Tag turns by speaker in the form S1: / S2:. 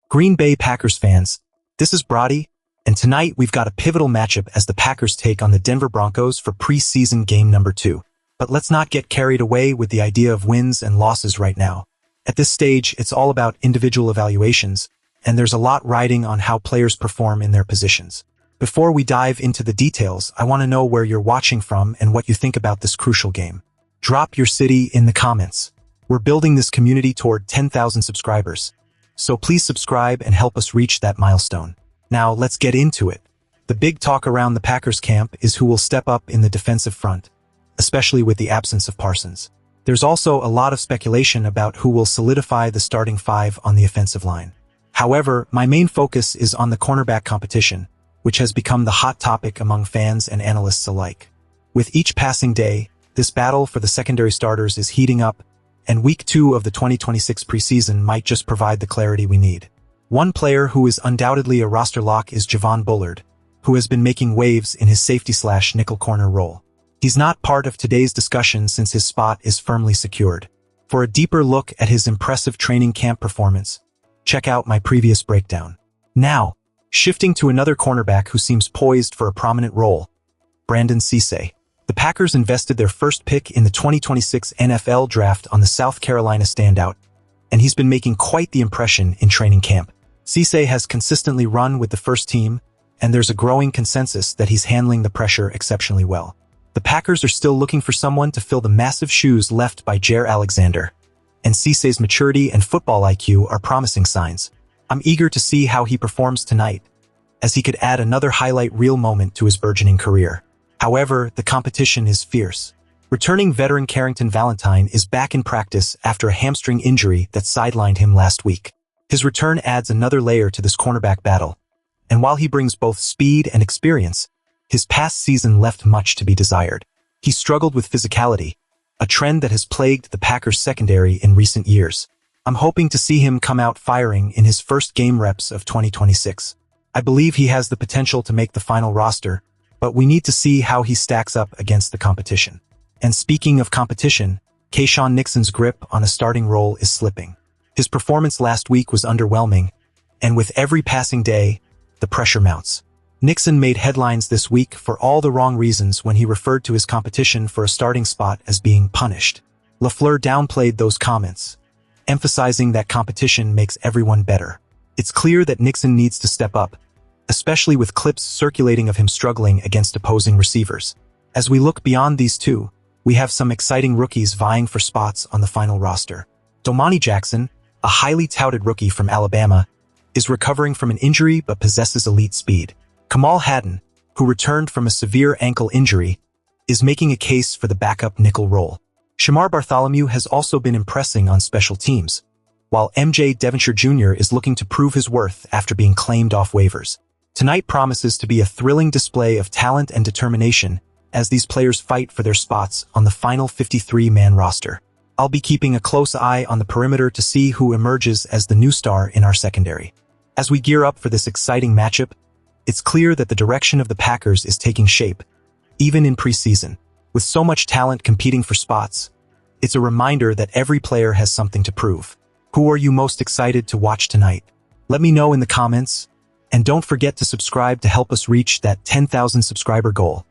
S1: Green Bay Packers fans, this is Brody, and tonight we've got a pivotal matchup as the Packers take on the Denver Broncos for preseason game number 2. But let's not get carried away with the idea of wins and losses right now. At this stage, it's all about individual evaluations, and there's a lot riding on how players perform in their positions. Before we dive into the details, I want to know where you're watching from and what you think about this crucial game. Drop your city in the comments. We're building this community toward 10,000 subscribers. So please subscribe and help us reach that milestone. Now let's get into it. The big talk around the Packers camp is who will step up in the defensive front, especially with the absence of Parsons. There's also a lot of speculation about who will solidify the starting 5 on the offensive line. However, my main focus is on the cornerback competition, which has become the hot topic among fans and analysts alike. With each passing day, this battle for the secondary starters is heating up, and Week 2 of the 2026 preseason might just provide the clarity we need. One player who is undoubtedly a roster lock is Javon Bullard, who has been making waves in his safety/nickel corner role. He's not part of today's discussion since his spot is firmly secured. For a deeper look at his impressive training camp performance, check out my previous breakdown. Now, shifting to another cornerback who seems poised for a prominent role, Brandon Cisse. The Packers invested their first pick in the 2026 NFL Draft on the South Carolina standout, and he's been making quite the impression in training camp. Cisse has consistently run with the first team, and there's a growing consensus that he's handling the pressure exceptionally well. The Packers are still looking for someone to fill the massive shoes left by Jaire Alexander, and Cisse's maturity and football IQ are promising signs. I'm eager to see how he performs tonight, as he could add another highlight reel moment to his burgeoning career. However, the competition is fierce. Returning veteran Carrington Valentine is back in practice after a hamstring injury that sidelined him last week. His return adds another layer to this cornerback battle, and while he brings both speed and experience, his past season left much to be desired. He struggled with physicality, a trend that has plagued the Packers secondary in recent years. I'm hoping to see him come out firing in his first game reps of 2026. I believe he has the potential to make the final roster, but we need to see how he stacks up against the competition. And speaking of competition, Keisean Nixon's grip on a starting role is slipping. His performance last week was underwhelming, and with every passing day, the pressure mounts. Nixon made headlines this week for all the wrong reasons when he referred to his competition for a starting spot as being punished. LaFleur downplayed those comments, emphasizing that competition makes everyone better. It's clear that Nixon needs to step up, especially with clips circulating of him struggling against opposing receivers. As we look beyond these two, we have some exciting rookies vying for spots on the final roster. Domani Jackson, a highly touted rookie from Alabama, is recovering from an injury but possesses elite speed. Kamal Hadden, who returned from a severe ankle injury, is making a case for the backup nickel role. Shamar Bartholomew has also been impressing on special teams, while MJ Devonshire Jr. is looking to prove his worth after being claimed off waivers. Tonight promises to be a thrilling display of talent and determination as these players fight for their spots on the final 53-man roster. I'll be keeping a close eye on the perimeter to see who emerges as the new star in our secondary. As we gear up for this exciting matchup, it's clear that the direction of the Packers is taking shape, even in preseason. With so much talent competing for spots, it's a reminder that every player has something to prove. Who are you most excited to watch tonight? Let me know in the comments. And don't forget to subscribe to help us reach that 10,000 subscriber goal.